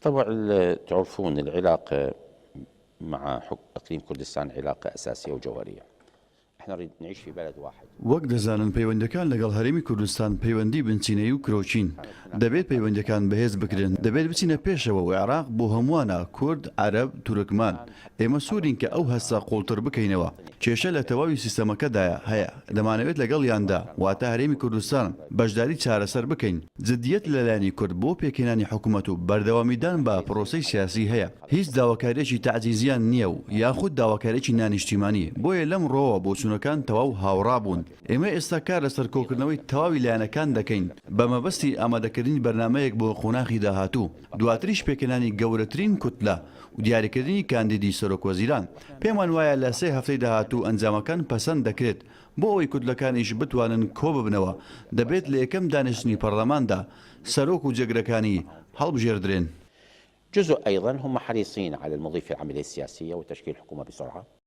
طبعا تعرفون العلاقة مع إقليم كردستان علاقة أساسية وجوهرية. احنا نريد نعيش في بلد واحد. وەک دەزانن پەیوەندەکان لەگەڵ هەرێمی کوردستان پەیوەندی بنچینەی و کرۆچین دەبێت پەیوەندەکان بەهێز بکرێن دەبێت بچینە پێشەوە و عێراق بۆ هەمووانە کورد عەرەب تورکمان ئێمە سوورین کە ئەو هەستە قوڵتر بکەینەوە کێشە لە تەواوی سیستەمەکەدایە هەیە دەمانەوێت لەگەڵیاندا واتە هەرێمی کوردستان بەشداری چارەسەر بکەین جدیەت لەلایەنی کورد بۆ پێکهێنانی حکوومەت و بەردەوامیدان بە پرۆسەی سیاسی هەیە هیچ داواکاریەکی تەعجیزیان نییە و یاخود داواکاریەکی نانیشتیمانی بۆیە لەم ڕۆوە بۆچوونەکان تەواو هاوڕابوون ئێمە ئێستا کار لەسەر کۆکردنەوەی تەواوی لایەنەکان دەکەین بە مەبەستی ئامادەکردنی بەرنامەیەک بۆ قۆناغی داهاتوو دواتریش پێکهێنانی گەورەترین کوتلە و دیاریکردنی کاندیدی سەرۆکوەزیران پێمان وایە لە 3 هەفتەی داهاتوو ئەنجامەکان پەسەند دەکرێت بۆ ئەوەی کوتلەکانیش بتوانن کۆ ببنەوە دەبێت لە یەکەم دانیشتنی پەرلەماندا سەرۆک و جێگرەکانی هەڵبژێردرێن. جزء أيضا هم حريصين على المضي في العملية السياسية وتشكيل حكومة بسرعة.